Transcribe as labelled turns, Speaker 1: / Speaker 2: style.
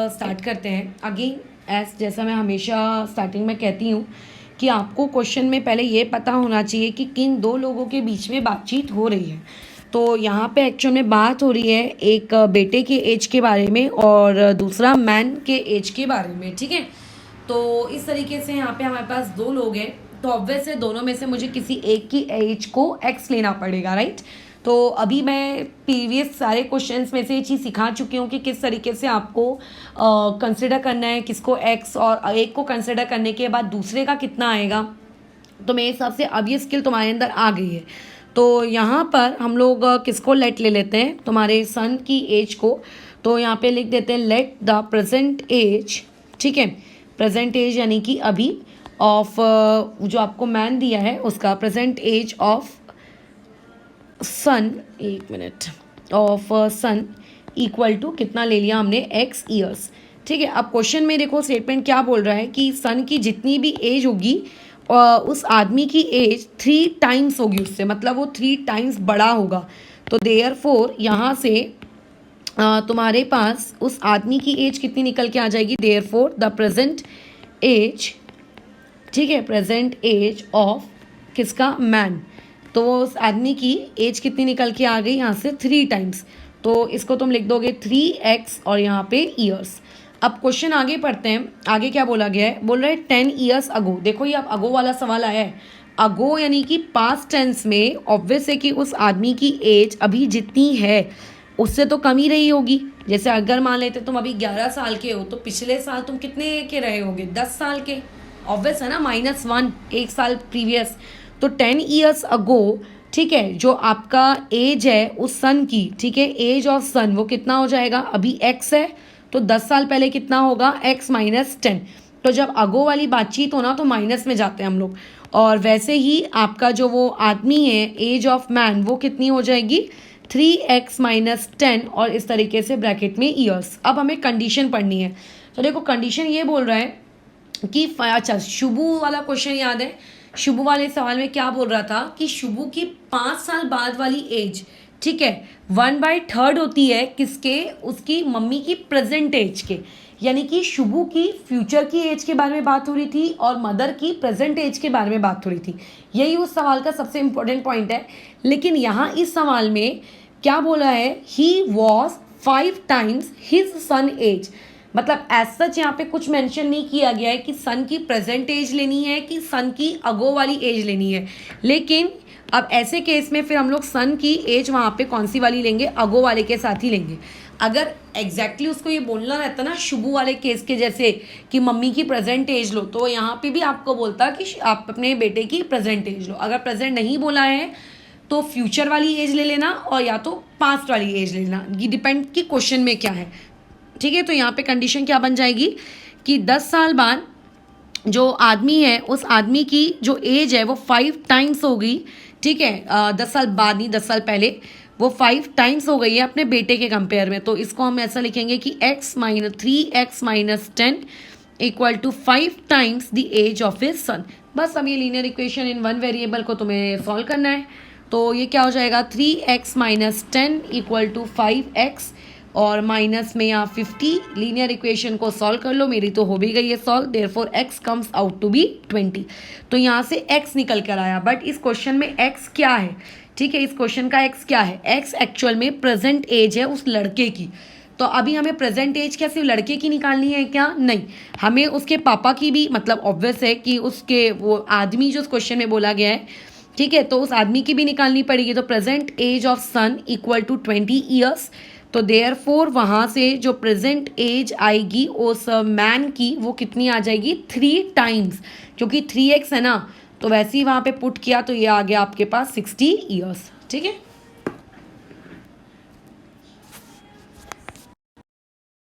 Speaker 1: Start करते हैं। Again जैसा मैं हमेशा स्टार्टिंग में कहती हूँ कि आपको क्वेश्चन में पहले ये पता होना चाहिए कि किन दो लोगों के बीच में बातचीत हो रही है। तो यहाँ पे एक्चुअल में बात हो रही है एक बेटे के एज के बारे में और दूसरा मैन के एज के बारे में, ठीक है। तो इस तरीके से यहाँ पे हमारे पास दो लोग हैं, तो ऑब्वियस है दोनों में से मुझे किसी एक की एज को एक्स लेना पड़ेगा, राइट। तो अभी मैं प्रीवियस सारे क्वेश्चंस में से ये चीज़ सिखा चुकी हूँ कि किस तरीके से आपको कंसिडर करना है, किसको एक्स, और एक को कंसिडर करने के बाद दूसरे का कितना आएगा। तो मेरे हिसाब से अब ये स्किल तुम्हारे अंदर आ गई है। तो यहाँ पर हम लोग किसको लेट ले लेते हैं, तुम्हारे सन की एज को। तो यहाँ पे लिख देते हैं लेट द प्रेजेंट एज, ठीक है, प्रेजेंट एज यानी कि अभी ऑफ जो आपको मैन दिया है उसका प्रेजेंट एज ऑफ सन, एक minute, of son equal to कितना ले लिया हमने, एक्स ईयर्स, ठीक है। अब क्वेश्चन में देखो स्टेटमेंट क्या बोल रहा है कि सन की जितनी भी एज होगी उस आदमी की एज 3 टाइम्स होगी उससे, मतलब वो 3 टाइम्स बड़ा होगा। तो देयरफॉर यहाँ से तुम्हारे पास उस आदमी की एज कितनी निकल के आ जाएगी, देयरफॉर द प्रेजेंट एज, ठीक है, प्रेजेंट एज ऑफ किसका, मैन। तो उस आदमी की एज कितनी निकल के आ गई यहाँ से 3 टाइम्स। तो इसको तुम लिख दोगे 3x और यहाँ पे ईयर्स। अब क्वेश्चन आगे पढ़ते हैं, आगे क्या बोला गया है, बोल रहे हैं 10 ईयर्स अगो। देखो ये अब अगो वाला सवाल आया है। अगो यानी कि पास्ट टेंस में ऑब्वियस है कि उस आदमी की एज अभी जितनी है उससे तो कम ही रही होगी। जैसे अगर मान लेते तुम अभी 11 साल के हो तो पिछले साल तुम कितने के रहे होगे, 10 साल के, ऑब्वियस है ना, -1 एक साल प्रीवियस। तो 10 ईयर्स अगो, ठीक है, जो आपका एज है उस सन की, ठीक है, एज ऑफ सन वो कितना हो जाएगा, अभी x है तो 10 साल पहले कितना होगा, x - 10। तो जब अगो वाली बातचीत हो ना तो माइनस में जाते हैं हम लोग। और वैसे ही आपका जो वो आदमी है एज ऑफ मैन वो कितनी हो जाएगी, 3x - 10, और इस तरीके से ब्रैकेट में ईयर्स। अब हमें कंडीशन पढ़नी है। तो देखो कंडीशन ये बोल रहा है कि अच्छा, शुभू वाला क्वेश्चन याद है, शुभू वाले सवाल में क्या बोल रहा था कि शुभू की 5 साल बाद वाली एज, ठीक है, 1/3 होती है किसके, उसकी मम्मी की प्रेजेंट एज के। यानी कि शुभू की फ्यूचर की एज के बारे में बात हो रही थी और मदर की प्रेजेंट एज के बारे में बात हो रही थी। यही उस सवाल का सबसे इंपॉर्टेंट पॉइंट है। लेकिन यहाँ इस सवाल में क्या बोला है, he was 5 times his son age. मतलब एज सच यहाँ पे कुछ मेंशन नहीं किया गया है कि सन की प्रेजेंट एज लेनी है कि सन की अगो वाली एज लेनी है। लेकिन अब ऐसे केस में फिर हम लोग सन की एज वहाँ पे कौन सी वाली लेंगे, अगो वाले के साथ ही लेंगे। अगर एग्जैक्टली उसको ये बोलना रहता ना शुभू वाले केस के जैसे कि मम्मी की प्रेजेंट एज लो, तो यहाँ पे भी आपको बोलता कि आप अपने बेटे की प्रेजेंट एज लो। अगर प्रेजेंट नहीं बोला है तो फ्यूचर वाली एज ले लेना और या तो पास्ट वाली एज ले लेना, ये डिपेंड कि क्वेश्चन में क्या है, ठीक है। तो यहाँ पे कंडीशन क्या बन जाएगी कि 10 साल बाद जो आदमी है उस आदमी की जो एज है वो 5 टाइम्स हो गई, ठीक है, 10 साल बाद नहीं, 10 साल पहले वो 5 टाइम्स हो गई है अपने बेटे के कंपेयर में। तो इसको हम ऐसा लिखेंगे कि 3x - 10 equal to 5 times the age of his son. बस अब ये लीनियर इक्वेशन इन 1 वेरिएबल को तुम्हें सॉल्व करना है। तो ये क्या हो जाएगा, 3x - 10 इक्वल टू 5x और माइनस में यहाँ 50। लीनियर इक्वेशन को सॉल्व कर लो, मेरी तो हो भी गई है solve, therefore x comes out to be 20। तो यहाँ से x निकल कर आया। बट इस क्वेश्चन में x क्या है, ठीक है, इस क्वेश्चन का x क्या है, x एक्चुअल में प्रेजेंट एज है उस लड़के की। तो अभी हमें प्रेजेंट एज क्या सिर्फ लड़के की निकालनी है क्या, नहीं, हमें उसके पापा की भी, मतलब ऑब्वियस है कि उसके वो आदमी जो उस क्वेश्चन में बोला गया है, ठीक है, तो उस आदमी की भी निकालनी पड़ेगी। तो present age of son equal to 20 years. तो देयरफॉर वहाँ से जो प्रेजेंट एज आएगी उस मैन की वो कितनी आ जाएगी, 3 टाइम्स, क्योंकि 3x है ना, तो वैसे ही वहाँ पे पुट किया तो ये आ गया आपके पास 60 ईयर्स, ठीक है।